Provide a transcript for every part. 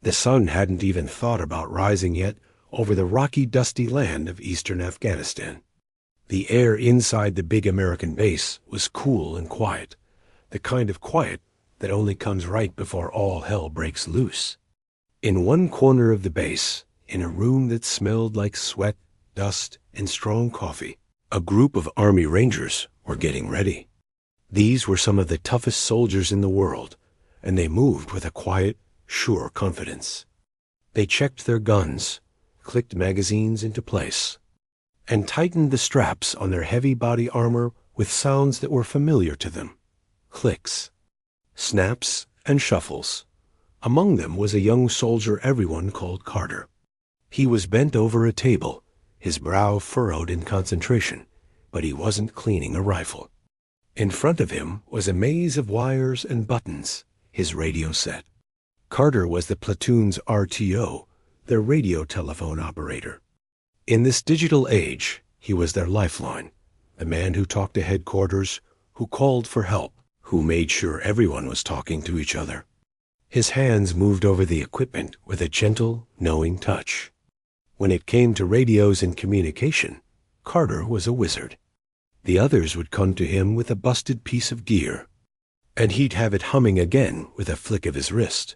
The sun hadn't even thought about rising yet over the rocky, dusty land of eastern Afghanistan. The air inside the big American base was cool and quiet, the kind of quiet that only comes right before all hell breaks loose. In one corner of the base, in a room that smelled like sweat, dust, and strong coffee, a group of Army Rangers were getting ready. These were some of the toughest soldiers in the world, and they moved with a quiet, sure confidence. They checked their guns, clicked magazines into place, and tightened the straps on their heavy body armor with sounds that were familiar to them. Clicks, snaps, and shuffles. Among them was a young soldier everyone called Carter. He was bent over a table, his brow furrowed in concentration, but he wasn't cleaning a rifle. In front of him was a maze of wires and buttons, his radio set. Carter was the platoon's RTO, their radio telephone operator. In this digital age, he was their lifeline, the man who talked to headquarters, who called for help, who made sure everyone was talking to each other. His hands moved over the equipment with a gentle, knowing touch. When it came to radios and communication, Carter was a wizard. The others would come to him with a busted piece of gear, and he'd have it humming again with a flick of his wrist.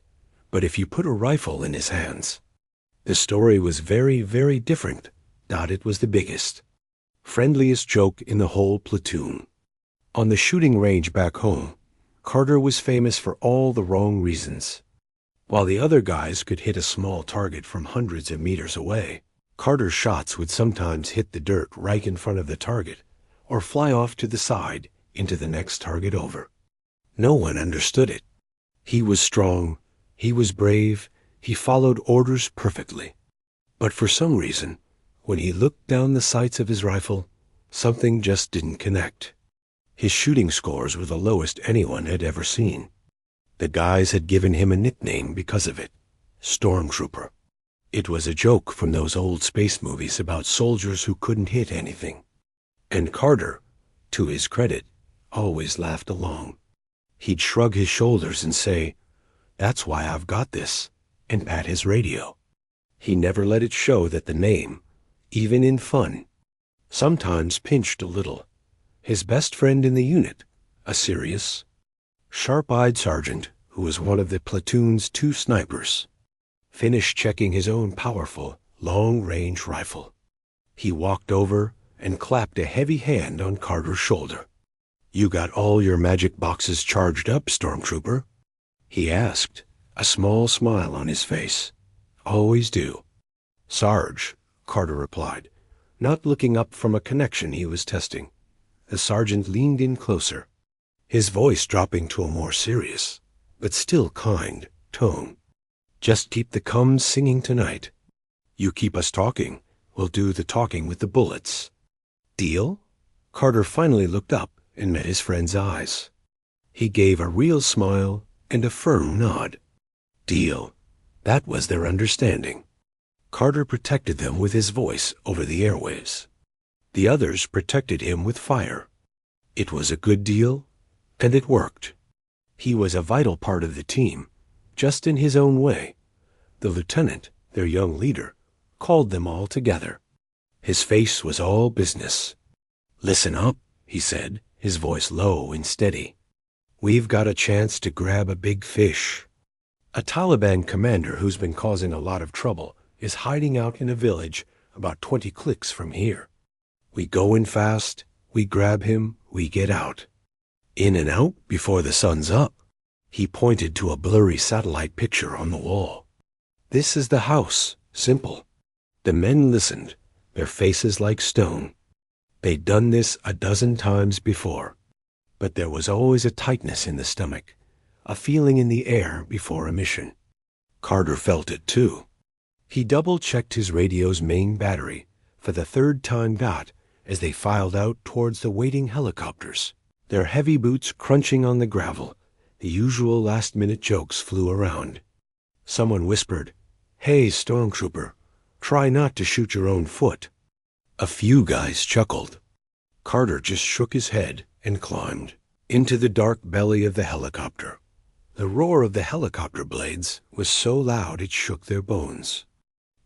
But if you put a rifle in his hands, the story was very, very different. It was the biggest, friendliest joke in the whole platoon. On the shooting range back home, Carter was famous for all the wrong reasons. While the other guys could hit a small target from hundreds of meters away, Carter's shots would sometimes hit the dirt right in front of the target, or fly off to the side into the next target over. No one understood it. He was strong, he was brave, he followed orders perfectly. But for some reason, when he looked down the sights of his rifle, something just didn't connect. His shooting scores were the lowest anyone had ever seen. The guys had given him a nickname because of it, Stormtrooper. It was a joke from those old space movies about soldiers who couldn't hit anything. And Carter, to his credit, always laughed along. He'd shrug his shoulders and say, "That's why I've got this," and pat his radio. He never let it show that the name, even in fun, sometimes pinched a little. His best friend in the unit, a serious, sharp-eyed sergeant who was one of the platoon's 2 snipers, finished checking his own powerful, long-range rifle. He walked over and clapped a heavy hand on Carter's shoulder. "You got all your magic boxes charged up, Stormtrooper?" he asked, a small smile on his face. "Always do." "Sarge," Carter replied, not looking up from a connection he was testing. The sergeant leaned in closer, his voice dropping to a more serious, but still kind, tone. "Just keep the cums singing tonight. You keep us talking, we'll do the talking with the bullets. Deal?" Carter finally looked up and met his friend's eyes. He gave a real smile and a firm nod. Deal. That was their understanding. Carter protected them with his voice over the airwaves. The others protected him with fire. It was a good deal, and it worked. He was a vital part of the team, just in his own way. The lieutenant, their young leader, called them all together. His face was all business. "Listen up," he said, his voice low and steady. "We've got a chance to grab a big fish. A Taliban commander who's been causing a lot of trouble is hiding out in a village about 20 clicks from here. We go in fast, we grab him, we get out. In and out before the sun's up." He pointed to a blurry satellite picture on the wall. "This is the house, simple." The men listened, their faces like stone. They'd done this a dozen times before, but there was always a tightness in the stomach, a feeling in the air before a mission. Carter felt it too. He double-checked his radio's main battery for the 3rd time as they filed out towards the waiting helicopters. Their heavy boots crunching on the gravel, the usual last-minute jokes flew around. Someone whispered, "Hey, Stormtrooper, try not to shoot your own foot." A few guys chuckled. Carter just shook his head and climbed into the dark belly of the helicopter. The roar of the helicopter blades was so loud it shook their bones.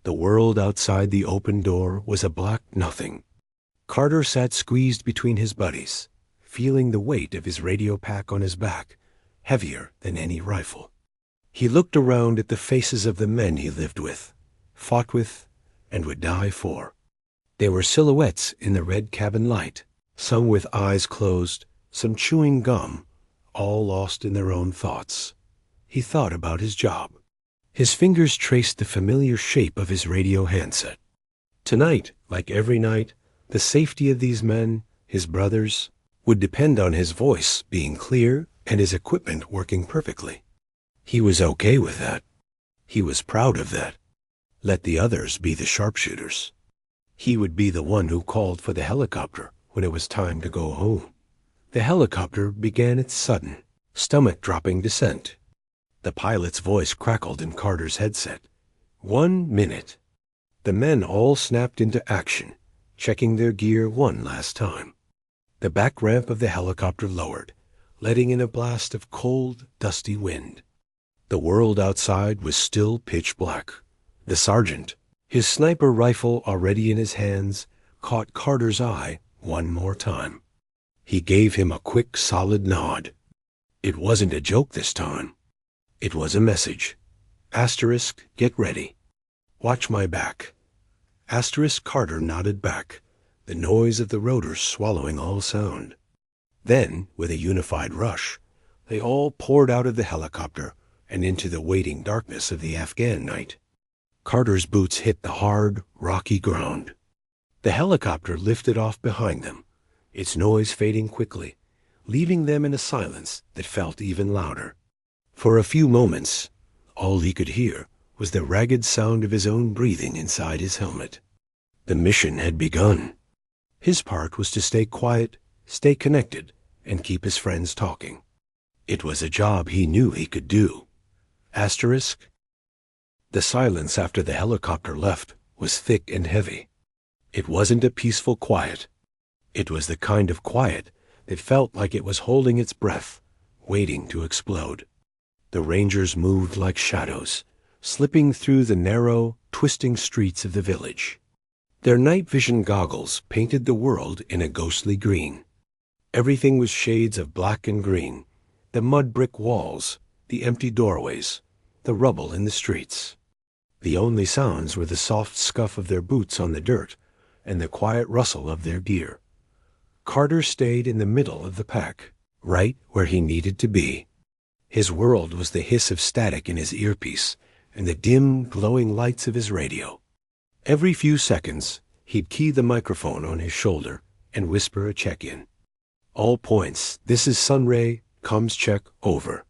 The world outside the open door was a black nothing. Carter sat squeezed between his buddies, feeling the weight of his radio pack on his back, heavier than any rifle. He looked around at the faces of the men he lived with, fought with, and would die for. They were silhouettes in the red cabin light, some with eyes closed, some chewing gum, all lost in their own thoughts. He thought about his job. His fingers traced the familiar shape of his radio handset. Tonight, like every night, the safety of these men, his brothers, would depend on his voice being clear and his equipment working perfectly. He was okay with that. He was proud of that. Let the others be the sharpshooters. He would be the one who called for the helicopter when it was time to go home. The helicopter began its sudden, stomach-dropping descent. The pilot's voice crackled in Carter's headset. 1 minute. The men all snapped into action, checking their gear one last time. The back ramp of the helicopter lowered, letting in a blast of cold, dusty wind. The world outside was still pitch black. The sergeant, his sniper rifle already in his hands, caught Carter's eye one more time. He gave him a quick, solid nod. It wasn't a joke this time. It was a message. Asterisk, get ready. Watch my back. Asterisk Carter nodded back, the noise of the rotors swallowing all sound. Then, with a unified rush, they all poured out of the helicopter and into the waiting darkness of the Afghan night. Carter's boots hit the hard, rocky ground. The helicopter lifted off behind them, its noise fading quickly, leaving them in a silence that felt even louder. For a few moments, all he could hear was the ragged sound of his own breathing inside his helmet. The mission had begun. His part was to stay quiet, stay connected, and keep his friends talking. It was a job he knew he could do. Asterisk. The silence after the helicopter left was thick and heavy. It wasn't a peaceful quiet. It was the kind of quiet that felt like it was holding its breath, waiting to explode. The Rangers moved like shadows, slipping through the narrow, twisting streets of the village. Their night vision goggles painted the world in a ghostly green. Everything was shades of black and green, the mud brick walls, the empty doorways, the rubble in the streets. The only sounds were the soft scuff of their boots on the dirt and the quiet rustle of their gear. Carter stayed in the middle of the pack, right where he needed to be. His world was the hiss of static in his earpiece and the dim, glowing lights of his radio. Every few seconds, he'd key the microphone on his shoulder and whisper a check-in. All points, this is Sunray, comms check, over.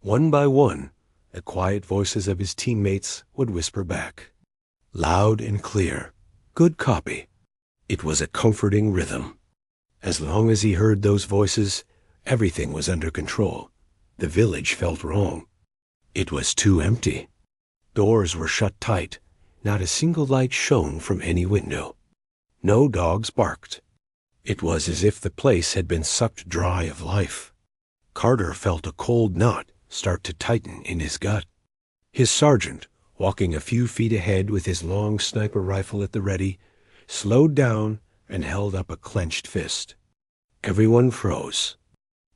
One by one, the quiet voices of his teammates would whisper back. Loud and clear. Good copy. It was a comforting rhythm. As long as he heard those voices, everything was under control. The village felt wrong. It was too empty. Doors were shut tight. Not a single light shone from any window. No dogs barked. It was as if the place had been sucked dry of life. Carter felt a cold knot start to tighten in his gut. His sergeant, walking a few feet ahead with his long sniper rifle at the ready, slowed down and held up a clenched fist. Everyone froze.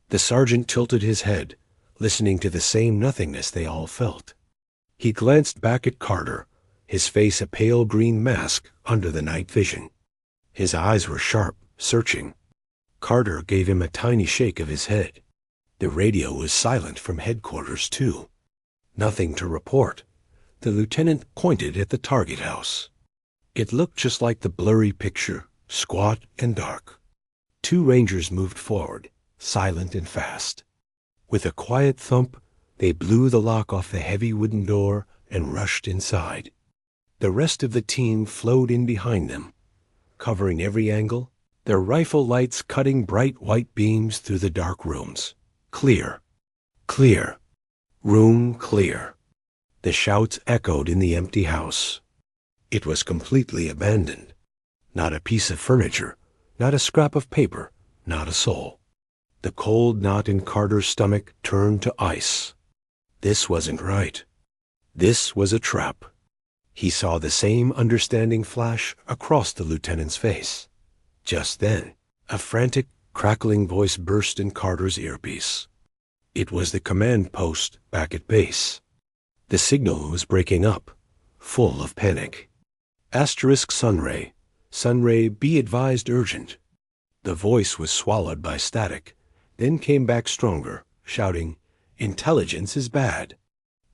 The sergeant tilted his head, listening to the same nothingness they all felt. He glanced back at Carter, his face a pale green mask under the night vision. His eyes were sharp, searching. Carter gave him a tiny shake of his head. The radio was silent from headquarters, too. Nothing to report. The lieutenant pointed at the target house. It looked just like the blurry picture, squat and dark. 2 Rangers moved forward, silent and fast. With a quiet thump, they blew the lock off the heavy wooden door and rushed inside. The rest of the team flowed in behind them, covering every angle, their rifle lights cutting bright white beams through the dark rooms. Clear. Clear. Room clear. The shouts echoed in the empty house. It was completely abandoned. Not a piece of furniture, not a scrap of paper, not a soul. The cold knot in Carter's stomach turned to ice. This wasn't right. This was a trap. He saw the same understanding flash across the lieutenant's face. Just then, a frantic, crackling voice burst in Carter's earpiece. It was the command post back at base. The signal was breaking up, full of panic. Asterisk Sunray. Sunray, be advised urgent. The voice was swallowed by static, then came back stronger, shouting, Intelligence is bad.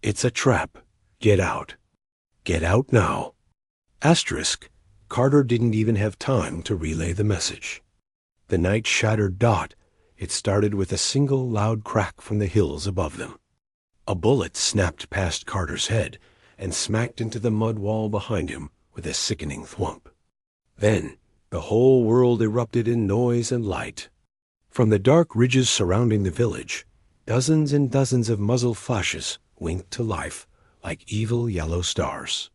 It's a trap. Get out. Get out now. Asterisk. Carter didn't even have time to relay the message. The night shattered dot. It started with a single loud crack from the hills above them. A bullet snapped past Carter's head and smacked into the mud wall behind him with a sickening thwump. Then, the whole world erupted in noise and light. From the dark ridges surrounding the village, dozens and dozens of muzzle flashes winked to life like evil yellow stars.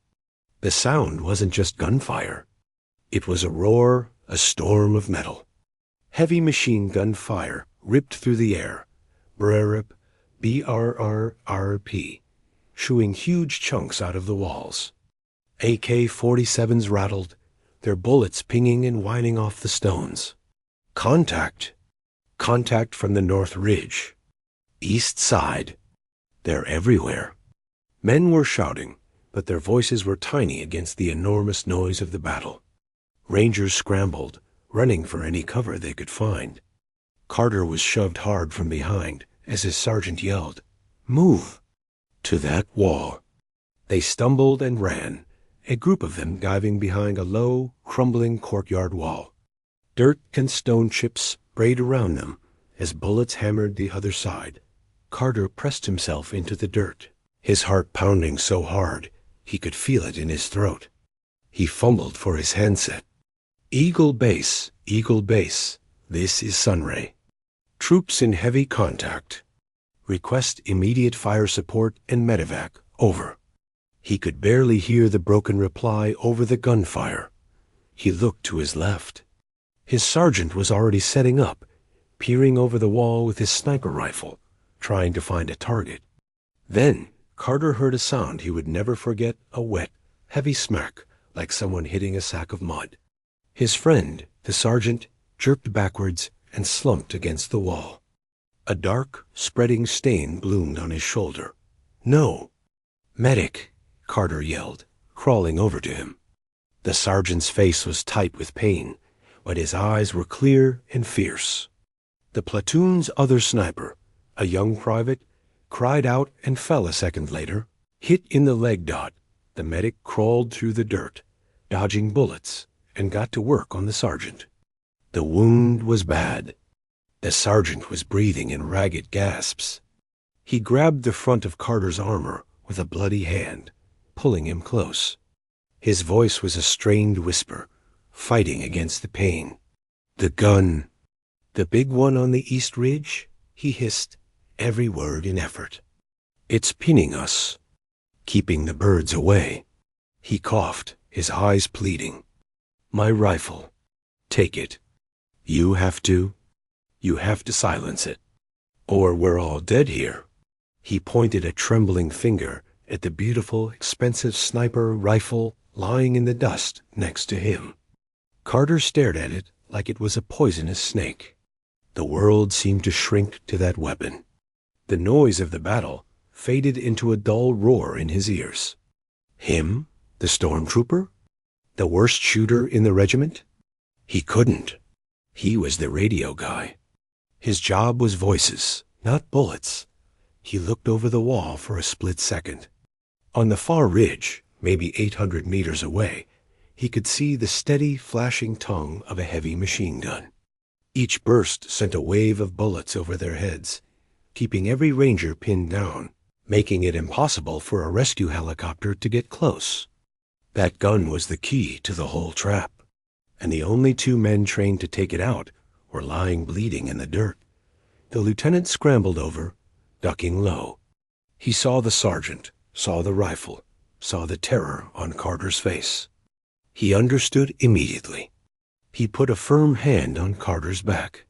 The sound wasn't just gunfire. It was a roar, a storm of metal. Heavy machine gun fire ripped through the air, brrrp, BRRRP, shooing huge chunks out of the walls. AK-47s rattled, their bullets pinging and whining off the stones. Contact! Contact from the North Ridge. East Side. They're everywhere. Men were shouting, but their voices were tiny against the enormous noise of the battle. Rangers scrambled, running for any cover they could find. Carter was shoved hard from behind as his sergeant yelled, Move! To that wall. They stumbled and ran, a group of them diving behind a low, crumbling courtyard wall. Dirt and stone chips sprayed around them as bullets hammered the other side. Carter pressed himself into the dirt, his heart pounding so hard he could feel it in his throat. He fumbled for his handset. Eagle Base, this is Sunray. Troops in heavy contact. Request immediate fire support and medevac, over. He could barely hear the broken reply over the gunfire. He looked to his left. His sergeant was already setting up, peering over the wall with his sniper rifle, trying to find a target. Then Carter heard a sound he would never forget, a wet, heavy smack, like someone hitting a sack of mud. His friend, the sergeant, jerked backwards and slumped against the wall. A dark, spreading stain bloomed on his shoulder. No! Medic! Carter yelled, crawling over to him. The sergeant's face was tight with pain, but his eyes were clear and fierce. The platoon's other sniper, a young private, cried out and fell a second later. Hit in the leg dot, the medic crawled through the dirt, dodging bullets, and got to work on the sergeant. The wound was bad. The sergeant was breathing in ragged gasps. He grabbed the front of Carter's armor with a bloody hand, pulling him close. His voice was a strained whisper, fighting against the pain. The gun. The big one on the East Ridge, he hissed, every word in effort. It's pinning us, keeping the birds away. He coughed, his eyes pleading. My rifle. Take it. You have to silence it. Or we're all dead here. He pointed a trembling finger at the beautiful, expensive sniper rifle lying in the dust next to him. Carter stared at it like it was a poisonous snake. The world seemed to shrink to that weapon. The noise of the battle faded into a dull roar in his ears. Him? The stormtrooper? The worst shooter in the regiment? He couldn't. He was the radio guy. His job was voices, not bullets. He looked over the wall for a split second. On the far ridge, maybe 800 meters away, he could see the steady, flashing tongue of a heavy machine gun. Each burst sent a wave of bullets over their heads, keeping every ranger pinned down, making it impossible for a rescue helicopter to get close. That gun was the key to the whole trap, and the only two men trained to take it out were lying bleeding in the dirt. The lieutenant scrambled over, ducking low. He saw the sergeant, saw the rifle, saw the terror on Carter's face. He understood immediately. He put a firm hand on Carter's back.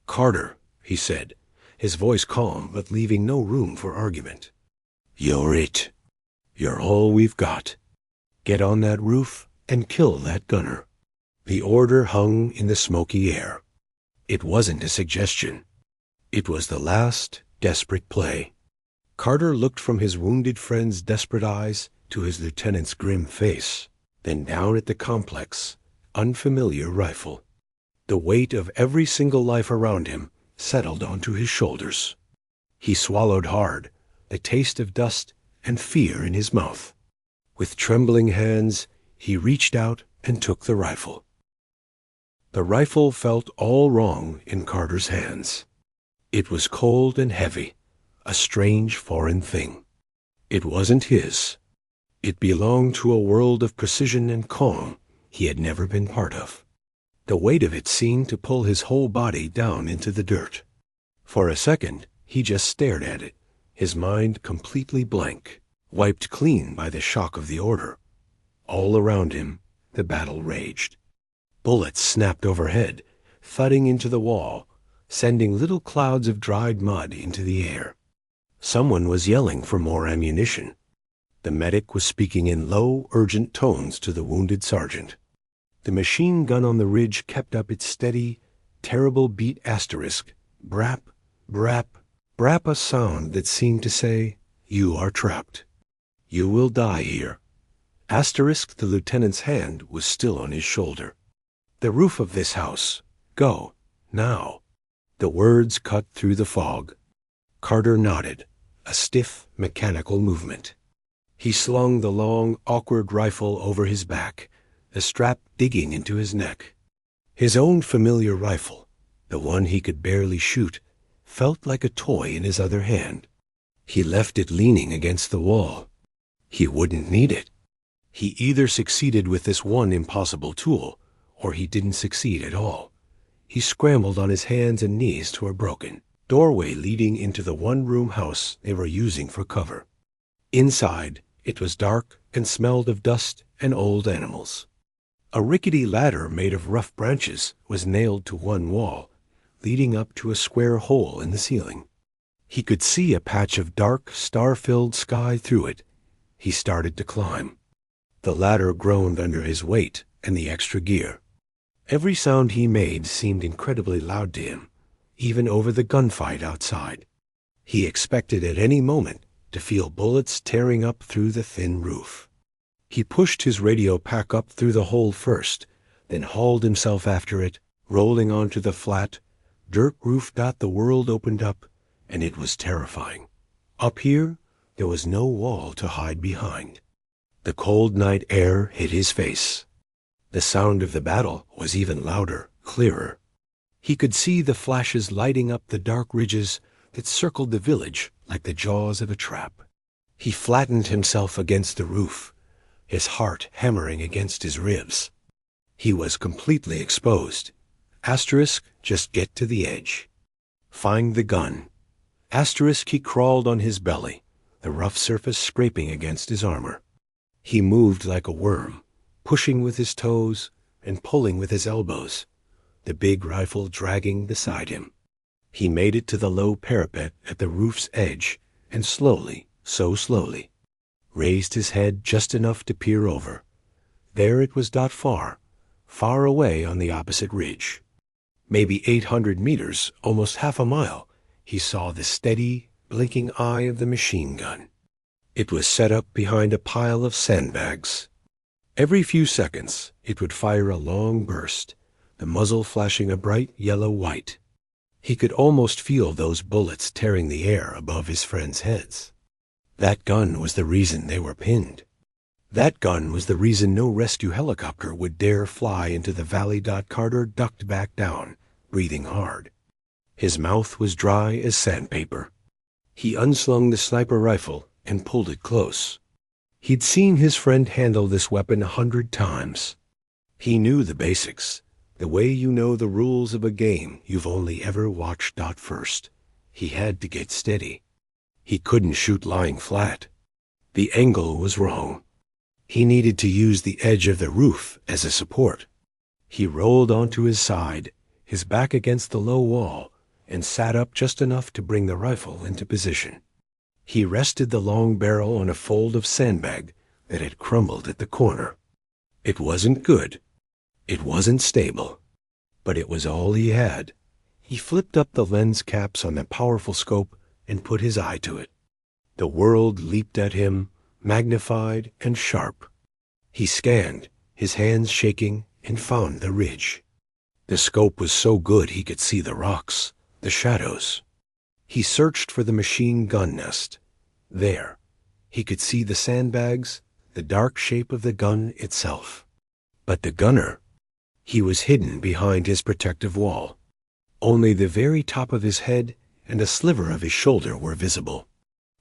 Carter, he said, his voice calm but leaving no room for argument. You're it. You're all we've got. Get on that roof and kill that gunner." The order hung in the smoky air. It wasn't a suggestion. It was the last desperate play. Carter looked from his wounded friend's desperate eyes to his lieutenant's grim face, then down at the complex, unfamiliar rifle. The weight of every single life around him settled onto his shoulders. He swallowed hard, the taste of dust and fear in his mouth. With trembling hands, he reached out and took the rifle. The rifle felt all wrong in Carter's hands. It was cold and heavy, a strange foreign thing. It wasn't his. It belonged to a world of precision and calm he had never been part of. The weight of it seemed to pull his whole body down into the dirt. For a second, he just stared at it, his mind completely blank, wiped clean by the shock of the order. All around him, the battle raged. Bullets snapped overhead, thudding into the wall, sending little clouds of dried mud into the air. Someone was yelling for more ammunition. The medic was speaking in low, urgent tones to the wounded sergeant. The machine gun on the ridge kept up its steady, terrible beat asterisk, brap, brap, brap, a sound that seemed to say, "You are trapped. You will die here." Asterisk, the lieutenant's hand was still on his shoulder. "The roof of this house. Go. Now." The words cut through the fog. Carter nodded, a stiff, mechanical movement. He slung the long, awkward rifle over his back, the strap digging into his neck. His own familiar rifle, the one he could barely shoot, felt like a toy in his other hand. He left it leaning against the wall. He wouldn't need it. He either succeeded with this one impossible tool, or he didn't succeed at all. He scrambled on his hands and knees to a broken doorway leading into the one-room house they were using for cover. Inside, it was dark and smelled of dust and old animals. A rickety ladder made of rough branches was nailed to one wall, leading up to a square hole in the ceiling. He could see a patch of dark, star-filled sky through it. He started to climb. The ladder groaned under his weight and the extra gear. Every sound he made seemed incredibly loud to him, even over the gunfight outside. He expected at any moment to feel bullets tearing up through the thin roof. He pushed his radio pack up through the hole first, then hauled himself after it, rolling onto the flat, dirt roof. The world opened up, and it was terrifying. Up here, there was no wall to hide behind. The cold night air hit his face. The sound of the battle was even louder, clearer. He could see the flashes lighting up the dark ridges that circled the village like the jaws of a trap. He flattened himself against the roof, his heart hammering against his ribs. He was completely exposed. Asterisk, just get to the edge. Find the gun. Asterisk, he crawled on his belly, the rough surface scraping against his armor. He moved like a worm, pushing with his toes and pulling with his elbows, the big rifle dragging beside him. He made it to the low parapet at the roof's edge and slowly, so slowly, raised his head just enough to peer over. There it was not far, far away on the opposite ridge. Maybe 800 meters, almost half a mile, he saw the steady, blinking eye of the machine gun. It was set up behind a pile of sandbags. Every few seconds, it would fire a long burst, the muzzle flashing a bright yellow white. He could almost feel those bullets tearing the air above his friends' heads. That gun was the reason they were pinned. That gun was the reason no rescue helicopter would dare fly into the valley. Carter ducked back down, breathing hard. His mouth was dry as sandpaper. He unslung the sniper rifle and pulled it close. He'd seen his friend handle this weapon 100 times. He knew the basics, the way you know the rules of a game you've only ever watched. First, he had to get steady. He couldn't shoot lying flat. The angle was wrong. He needed to use the edge of the roof as a support. He rolled onto his side, his back against the low wall, and sat up just enough to bring the rifle into position. He rested the long barrel on a fold of sandbag that had crumbled at the corner. It wasn't good. It wasn't stable. But it was all he had. He flipped up the lens caps on the powerful scope and put his eye to it. The world leaped at him, magnified and sharp. He scanned, his hands shaking, and found the ridge. The scope was so good he could see the rocks, the shadows. He searched for the machine gun nest. There, he could see the sandbags, the dark shape of the gun itself. But the gunner, he was hidden behind his protective wall. Only the very top of his head and a sliver of his shoulder were visible.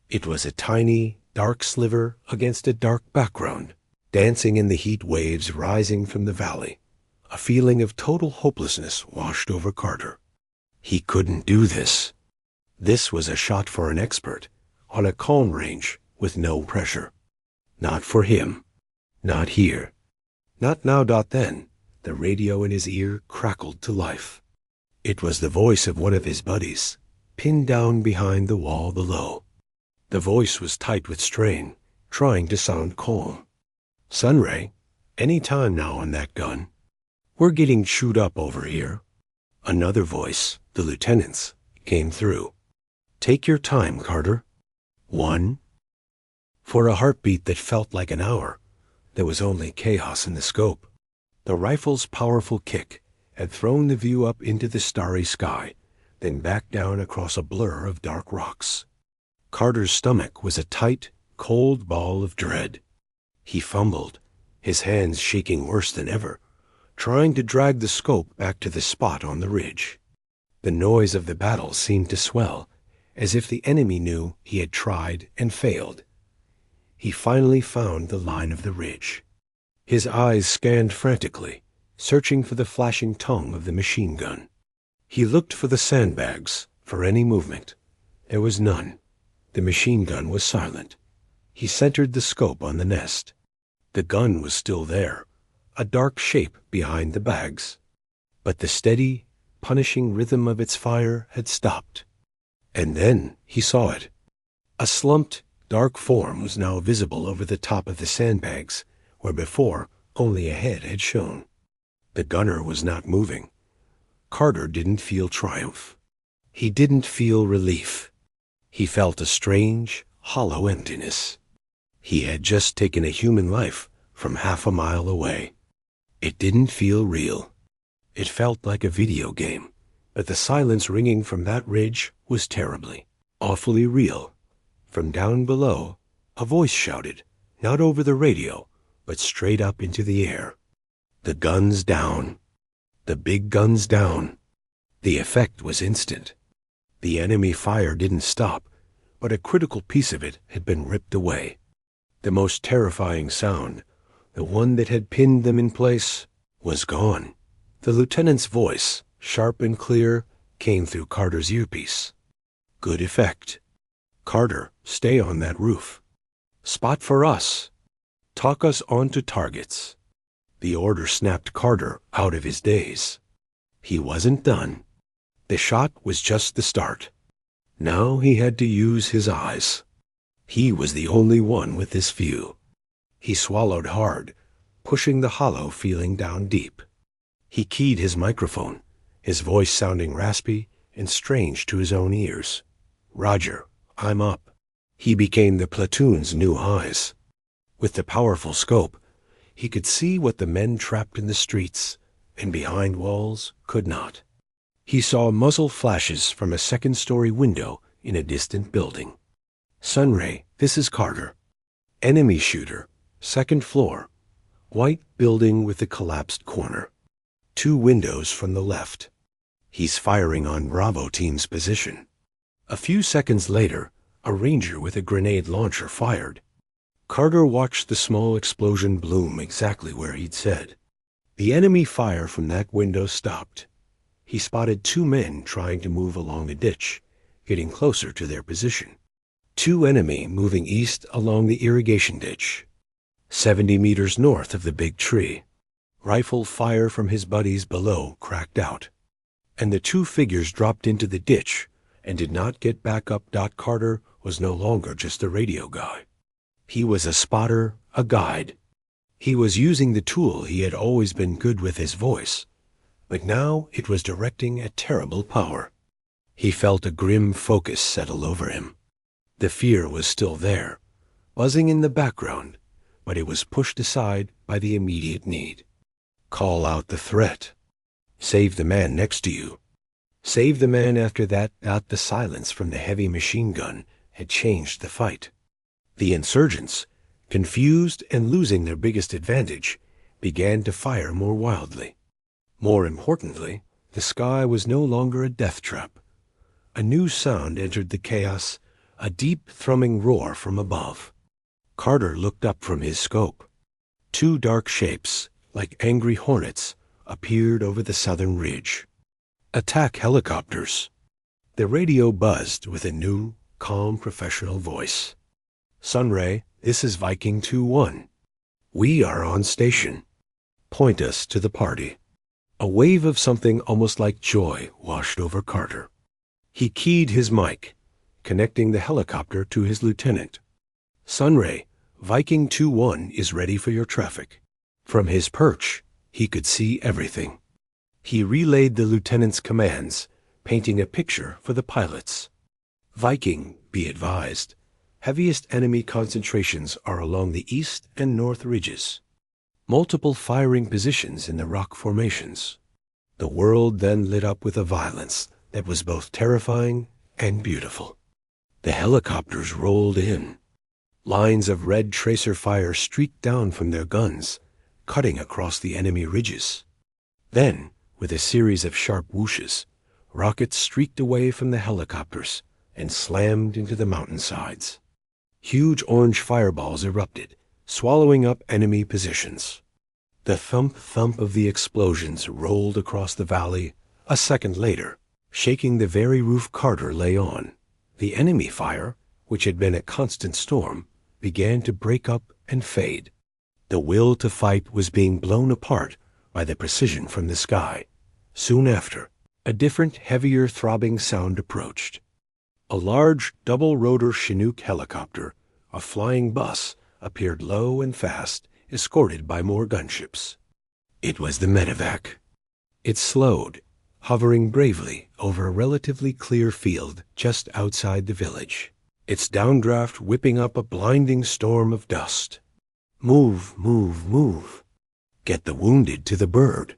It was a tiny, dark sliver against a dark background, dancing in the heat waves rising from the valley. A feeling of total hopelessness washed over Carter. He couldn't do this. This was a shot for an expert, on a calm range with no pressure. Not for him. Not here. Not now. Then, the radio in his ear crackled to life. It was the voice of one of his buddies, pinned down behind the wall below. The voice was tight with strain, trying to sound calm. "Sunray, any time now on that gun. We're getting chewed up over here." Another voice, the lieutenant's, came through. "Take your time, Carter." 1. For a heartbeat that felt like an hour, there was only chaos in the scope. The rifle's powerful kick had thrown the view up into the starry sky, then back down across a blur of dark rocks. Carter's stomach was a tight, cold ball of dread. He fumbled, his hands shaking worse than ever, trying to drag the scope back to the spot on the ridge. The noise of the battle seemed to swell, as if the enemy knew he had tried and failed. He finally found the line of the ridge. His eyes scanned frantically, searching for the flashing tongue of the machine gun. He looked for the sandbags, for any movement. There was none. The machine gun was silent. He centered the scope on the nest. The gun was still there, a dark shape behind the bags. But the steady, punishing rhythm of its fire had stopped. And then he saw it. A slumped, dark form was now visible over the top of the sandbags, where before only a head had shown. The gunner was not moving. Carter didn't feel triumph. He didn't feel relief. He felt a strange, hollow emptiness. He had just taken a human life from half a mile away. It didn't feel real. It felt like a video game, but the silence ringing from that ridge was terribly, awfully real. From down below, a voice shouted, not over the radio, but straight up into the air. "The gun's down. The big gun's down." The effect was instant. The enemy fire didn't stop, but a critical piece of it had been ripped away. The most terrifying sound, the one that had pinned them in place, was gone. The lieutenant's voice, sharp and clear, came through Carter's earpiece. "Good effect. Carter, stay on that roof. Spot for us. Talk us onto targets." The order snapped Carter out of his daze. He wasn't done. The shot was just the start. Now he had to use his eyes. He was the only one with this view. He swallowed hard, pushing the hollow feeling down deep. He keyed his microphone, his voice sounding raspy and strange to his own ears. "Roger, I'm up." He became the platoon's new eyes. With the powerful scope, he could see what the men trapped in the streets and behind walls could not. He saw muzzle flashes from a second-story window in a distant building. "Sunray, this is Carter. Enemy shooter, second floor. White building with the collapsed corner. 2 windows from the left. He's firing on Bravo team's position." A few seconds later, a ranger with a grenade launcher fired. Carter watched the small explosion bloom exactly where he'd said. The enemy fire from that window stopped. He spotted 2 men trying to move along the ditch, getting closer to their position. 2 enemy moving east along the irrigation ditch, 70 meters north of the big tree. Rifle fire from his buddies below cracked out, and the 2 figures dropped into the ditch and did not get back up. Carter was no longer just a radio guy. He was a spotter, a guide. He was using the tool he had always been good with, his voice, but now it was directing a terrible power. He felt a grim focus settle over him. The fear was still there, buzzing in the background, but it was pushed aside by the immediate need. Call out the threat. Save the man next to you. Save the man after that. The silence from the heavy machine gun had changed the fight. The insurgents, confused and losing their biggest advantage, began to fire more wildly. More importantly, the sky was no longer a death trap. A new sound entered the chaos, a deep thrumming roar from above. Carter looked up from his scope. Two dark shapes, like angry hornets, appeared over the southern ridge. Attack helicopters. The radio buzzed with a new, calm professional voice. Sunray, this is Viking 2-1. We are on station. Point us to the party. A wave of something almost like joy washed over Carter. He keyed his mic, connecting the helicopter to his lieutenant. Sunray, Viking 2-1 is ready for your traffic. From his perch, he could see everything. He relayed the lieutenant's commands, painting a picture for the pilots. Viking, be advised, heaviest enemy concentrations are along the east and north ridges. Multiple firing positions in the rock formations. The world then lit up with a violence that was both terrifying and beautiful. The helicopters rolled in. Lines of red tracer fire streaked down from their guns, cutting across the enemy ridges. Then, with a series of sharp whooshes, rockets streaked away from the helicopters and slammed into the mountainsides. Huge orange fireballs erupted, swallowing up enemy positions. The thump-thump of the explosions rolled across the valley a second later, shaking the very roof Carter lay on. The enemy fire, which had been a constant storm, began to break up and fade. The will to fight was being blown apart by the precision from the sky. Soon after, a different, heavier throbbing sound approached. A large, double-rotor Chinook helicopter, a flying bus, appeared low and fast, escorted by more gunships. It was the medevac. It slowed, hovering bravely over a relatively clear field just outside the village, its downdraft whipping up a blinding storm of dust. Move, move, move. Get the wounded to the bird.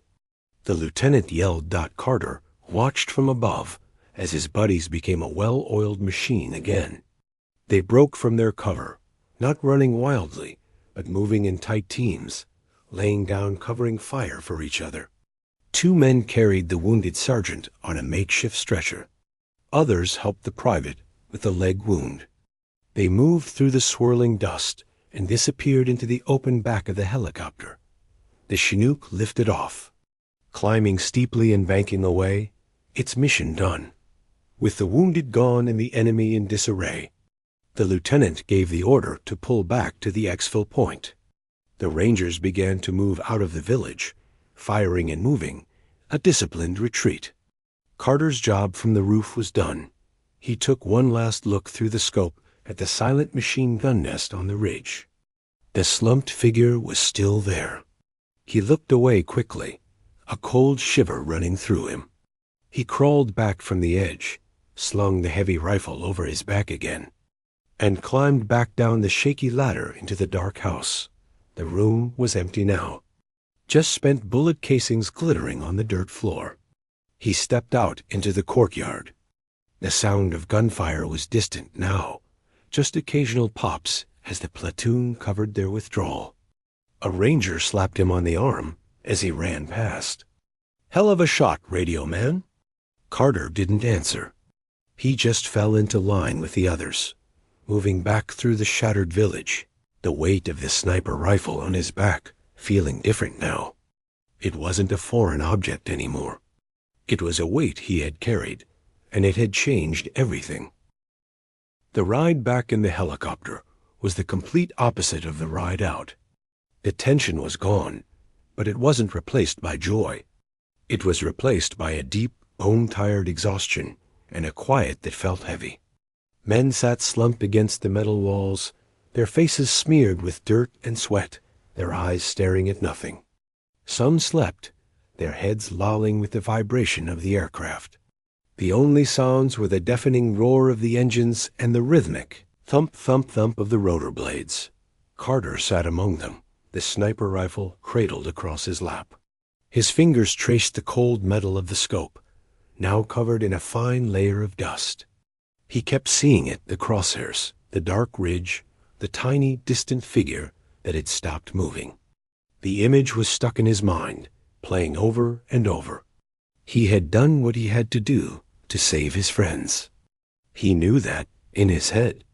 The lieutenant yelled. Carter watched from above as his buddies became a well-oiled machine again. They broke from their cover, not running wildly, but moving in tight teams, laying down covering fire for each other. Two men carried the wounded sergeant on a makeshift stretcher. Others helped the private with a leg wound. They moved through the swirling dust and disappeared into the open back of the helicopter. The Chinook lifted off, climbing steeply and banking away, its mission done. With the wounded gone and the enemy in disarray, the lieutenant gave the order to pull back to the exfil point. The Rangers began to move out of the village, firing and moving, a disciplined retreat. Carter's job from the roof was done. He took one last look through the scope at the silent machine gun nest on the ridge. The slumped figure was still there. He looked away quickly, a cold shiver running through him. He crawled back from the edge, slung the heavy rifle over his back again, and climbed back down the shaky ladder into the dark house. The room was empty now, just spent bullet casings glittering on the dirt floor. He stepped out into the courtyard. The sound of gunfire was distant now, just occasional pops as the platoon covered their withdrawal. A ranger slapped him on the arm as he ran past. "Hell of a shot, radio man." Carter didn't answer. He just fell into line with the others, moving back through the shattered village, the weight of the sniper rifle on his back feeling different now. It wasn't a foreign object anymore. It was a weight he had carried, and it had changed everything. The ride back in the helicopter was the complete opposite of the ride out. The tension was gone, but it wasn't replaced by joy. It was replaced by a deep, bone-tired exhaustion and a quiet that felt heavy. Men sat slumped against the metal walls, their faces smeared with dirt and sweat, their eyes staring at nothing. Some slept, their heads lolling with the vibration of the aircraft. The only sounds were the deafening roar of the engines and the rhythmic thump, thump, thump of the rotor blades. Carter sat among them, the sniper rifle cradled across his lap. His fingers traced the cold metal of the scope, now covered in a fine layer of dust. He kept seeing it, the crosshairs, the dark ridge, the tiny, distant figure that had stopped moving. The image was stuck in his mind, playing over and over. He had done what he had to do to save his friends. He knew that in his head.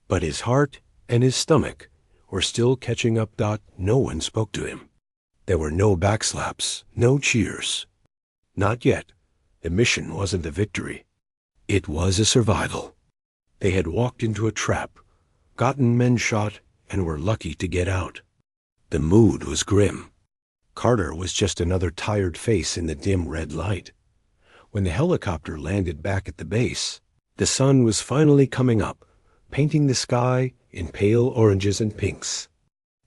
But his heart and his stomach were still catching up. No one spoke to him. There were no backslaps, no cheers. Not yet. The mission wasn't a victory. It was a survival. They had walked into a trap, gotten men shot, and were lucky to get out. The mood was grim. Carter was just another tired face in the dim red light. When the helicopter landed back at the base, the sun was finally coming up, painting the sky in pale oranges and pinks.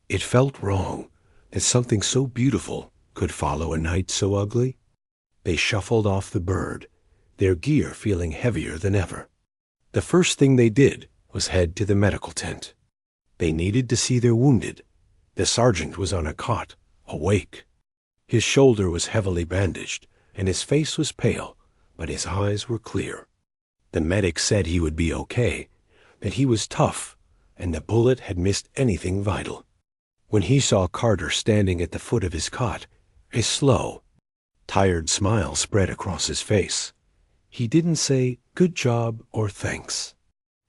It felt wrong that something so beautiful could follow a night so ugly. They shuffled off the bird, their gear feeling heavier than ever. The first thing they did was head to the medical tent. They needed to see their wounded. The sergeant was on a cot, awake. His shoulder was heavily bandaged, and his face was pale, but his eyes were clear. The medic said he would be okay, that he was tough, and the bullet had missed anything vital. When he saw Carter standing at the foot of his cot, a slow, tired smile spread across his face. He didn't say good job or thanks.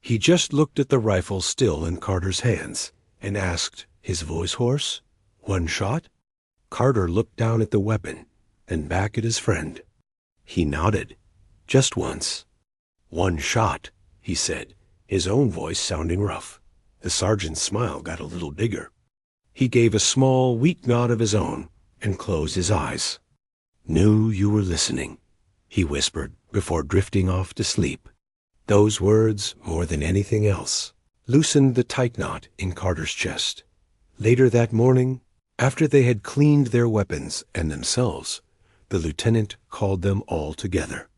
He just looked at the rifle still in Carter's hands and asked, his voice hoarse, "One shot?" Carter looked down at the weapon, then back at his friend. He nodded. Just once. "One shot," he said, his own voice sounding rough. The sergeant's smile got a little bigger. He gave a small, weak nod of his own and closed his eyes. "Knew you were listening," he whispered before drifting off to sleep. Those words, more than anything else, loosened the tight knot in Carter's chest. Later that morning, after they had cleaned their weapons and themselves, the lieutenant called them all together.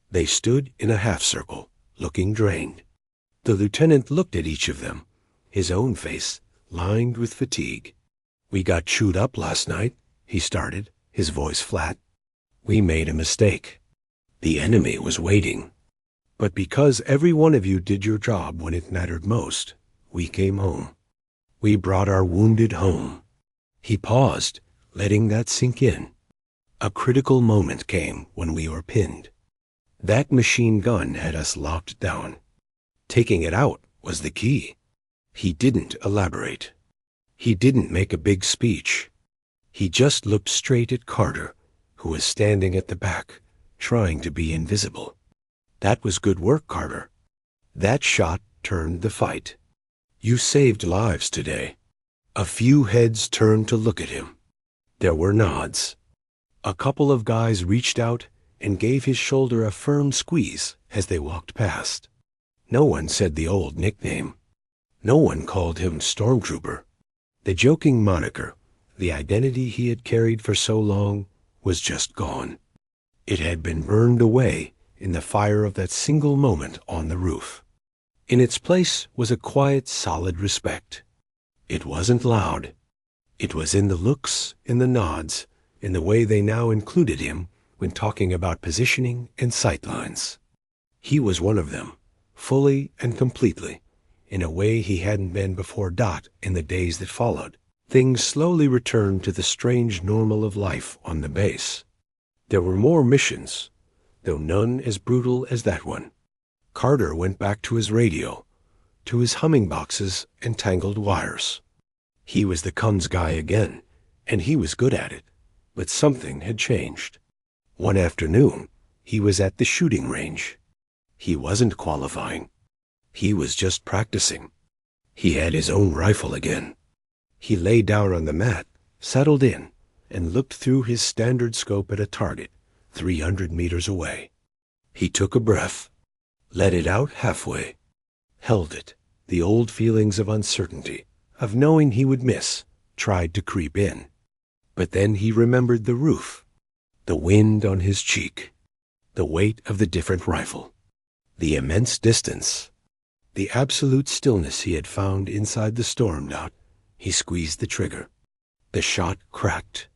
They stood in a half-circle, looking drained. The lieutenant looked at each of them, his own face lined with fatigue. "We got chewed up last night," he started, his voice flat. "We made a mistake. The enemy was waiting. But because every one of you did your job when it mattered most, we came home. We brought our wounded home." He paused, letting that sink in. A critical moment came when we were pinned. That machine gun had us locked down. Taking it out was the key. He didn't elaborate. He didn't make a big speech. He just looked straight at Carter, who was standing at the back, trying to be invisible. "That was good work, Carter. That shot turned the fight. You saved lives today." A few heads turned to look at him. There were nods. A couple of guys reached out and gave his shoulder a firm squeeze as they walked past. No one said the old nickname. No one called him Stormtrooper. The joking moniker, the identity he had carried for so long, was just gone. It had been burned away in the fire of that single moment on the roof. In its place was a quiet, solid respect. It wasn't loud. It was in the looks, in the nods, in the way they now included him when talking about positioning and sightlines. He was one of them, fully and completely, in a way he hadn't been before. In the days that followed, things slowly returned to the strange normal of life on the base. There were more missions, though none as brutal as that one. Carter went back to his radio, to his humming boxes and tangled wires. He was the comms guy again, and he was good at it, but something had changed. One afternoon, he was at the shooting range. He wasn't qualifying. He was just practicing. He had his own rifle again. He lay down on the mat, settled in, and looked through his standard scope at a target 300 meters away. He took a breath, let it out halfway. held it. The old feelings of uncertainty, of knowing he would miss, tried to creep in. But then he remembered the roof, the wind on his cheek, the weight of the different rifle, the immense distance, the absolute stillness he had found inside the storm doubt. He squeezed the trigger. The shot cracked.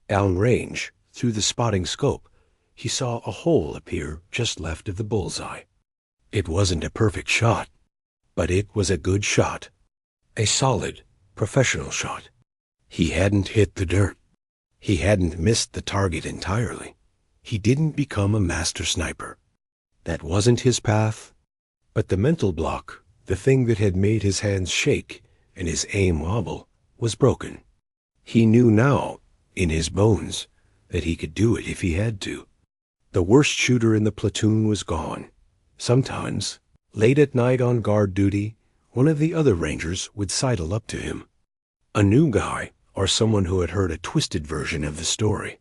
Down range, through the spotting scope, he saw a hole appear just left of the bullseye. It wasn't a perfect shot, but it was a good shot. A solid, professional shot. He hadn't hit the dirt. He hadn't missed the target entirely. He didn't become a master sniper. That wasn't his path. But the mental block, the thing that had made his hands shake and his aim wobble, was broken. He knew now, in his bones, that he could do it if he had to. The worst shooter in the platoon was gone. Sometimes, late at night on guard duty, one of the other Rangers would sidle up to him. A new guy, or someone who had heard a twisted version of the story.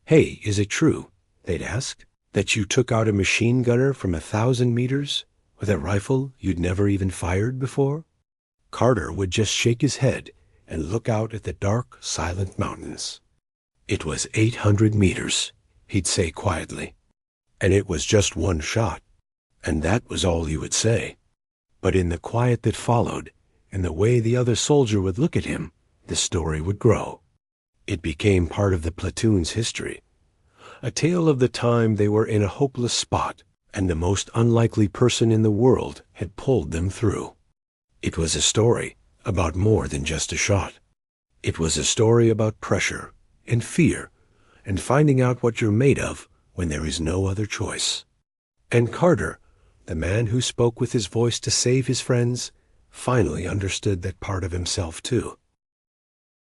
"Hey, is it true," they'd ask, "that you took out a machine gunner from 1,000 meters with a rifle you'd never even fired before?" Carter would just shake his head and look out at the dark, silent mountains. "It was 800 meters, he'd say quietly. And it was just one shot. And that was all he would say. But in the quiet that followed, and the way the other soldier would look at him, the story would grow. It became part of the platoon's history. A tale of the time they were in a hopeless spot, and the most unlikely person in the world had pulled them through. It was a story about more than just a shot. It was a story about pressure and fear and finding out what you're made of when there is no other choice. And Carter, the man who spoke with his voice to save his friends, finally understood that part of himself too.